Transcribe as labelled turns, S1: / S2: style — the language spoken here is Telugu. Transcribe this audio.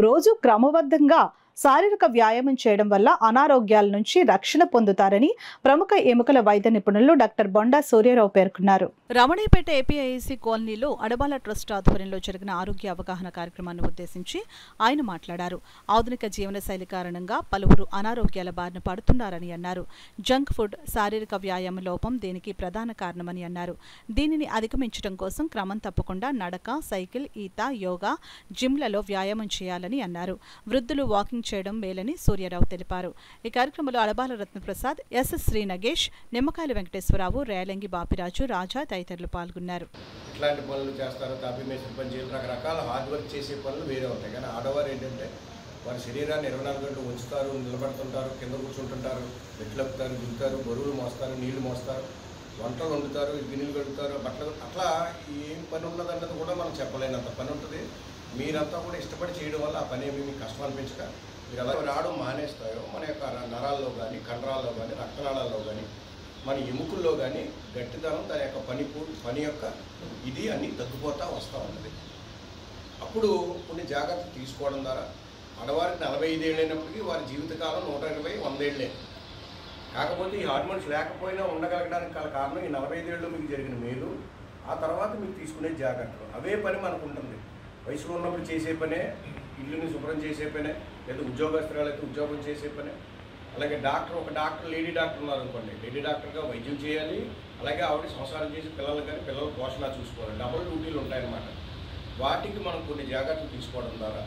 S1: రోజు క్రమబద్ధంగా శారీరక వ్యాయామం చేయడం వల్ల అనారోగ్యాల నుంచి రక్షణ పొందుతారని ప్రముఖ ఎముకల వైద్య నిపుణులు డాక్టర్ బొండా సూర్యారావు పేర్కొన్నారు. రమణీపేట ఏపీఐసి కాలనీలో అడబాల ట్రస్ట్ ఆధ్వర్యంలో జరిగిన ఆరోగ్య అవగాహన కార్యక్రమాన్ని ఉద్దేశించి ఆయన మాట్లాడారు. ఆధునిక జీవనశైలి కారణంగా పలువురు అనారోగ్యాల బారిన పడుతున్నారని అన్నారు. జంక్ ఫుడ్, శారీరక వ్యాయామ లోపం దీనికి ప్రధాన కారణమని అన్నారు. దీనిని అధిగమించడం కోసం క్రమం తప్పకుండా నడక, సైకిల్, ఈత, యోగా, జిమ్లలో వ్యాయామం చేయాలని అన్నారు. వృద్ధులు వాకింగ్ చేయడం మేలని సూర్యారావు తెలిపారు. ఈ కార్యక్రమంలో అడబాల రత్నప్రసాద్, ఎస్ఎస్ శ్రీ నగేష్, నిమ్మకాయల వెంకటేశ్వరరావు, రేలంగి బాపిరాజు, రాజా తదితరులు పాల్గొన్నారు.
S2: ఇట్లాంటి పనులు చేస్తారు, తాపీ మేసిన పని చేయాలి, రకరకాల హార్డ్ వర్క్ చేసే పనులు వేరే ఉంటాయి. కానీ ఆడవారు ఏంటంటే వారి శరీరాన్ని 24 గంటలు ఉంచుతారు, నిలబడుతుంటారు, కింద కూర్చుంటుంటారు, మెట్లెక్కుతారు, దిగుతారు, బరువులు మోస్తారు, నీళ్లు మోస్తారు, వంటలు వండుతారు, గిన్నెలు కడుగుతారు, బట్టలు, అట్లా ఏం పని ఉన్నదన్నది కూడా మనం చెప్పలేనంత పని ఉంటుంది. మీరంతా కూడా ఇష్టపడి చేయడం వల్ల ఆ పని ఏమి మీకు కష్టం అనిపించక మీరు ఎలా రావడం మానేస్తాయో మన యొక్క నరాల్లో కానీ, కండరాల్లో కానీ, రక్తనాళాల్లో కానీ, మన ఎముకల్లో కానీ గట్టిదనం, దాని యొక్క పని యొక్క ఇది అన్నీ తగ్గిపోతూ వస్తూ ఉన్నది. అప్పుడు కొన్ని జాగ్రత్తలు తీసుకోవడం ద్వారా ఆడవారికి 45 ఏళ్ళు అయినప్పటికీ వారి జీవితకాలం 120, 100 ఏళ్ళే. కాకపోతే ఈ హార్మోన్స్ లేకపోయినా ఉండగలగడానికి గల కారణం ఈ 45 ఏళ్ళు మీకు జరిగిన మేలు, ఆ తర్వాత మీకు తీసుకునే జాగ్రత్తలు. అవే పని మనకు ఉంటుంది. వయసులో ఉన్నప్పుడు చేసే పనే, ఇల్లుని శుభ్రం చేసే పనే, లేదా ఉద్యోగస్తురాలైతే ఉద్యోగం చేసే పనే. అలాగే ఒక డాక్టర్ లేడీ డాక్టర్ ఉన్నారనుకోండి, లేడీ డాక్టర్గా వైద్యం చేయాలి, అలాగే ఆవిడ సంసారం చేసి పిల్లలు కానీ పిల్లల పోషణ చూసుకోవాలి. డబుల్ డ్యూటీలు ఉంటాయన్నమాట. వాటికి మనం కొన్ని జాగ్రత్తలు తీసుకోవడం ద్వారా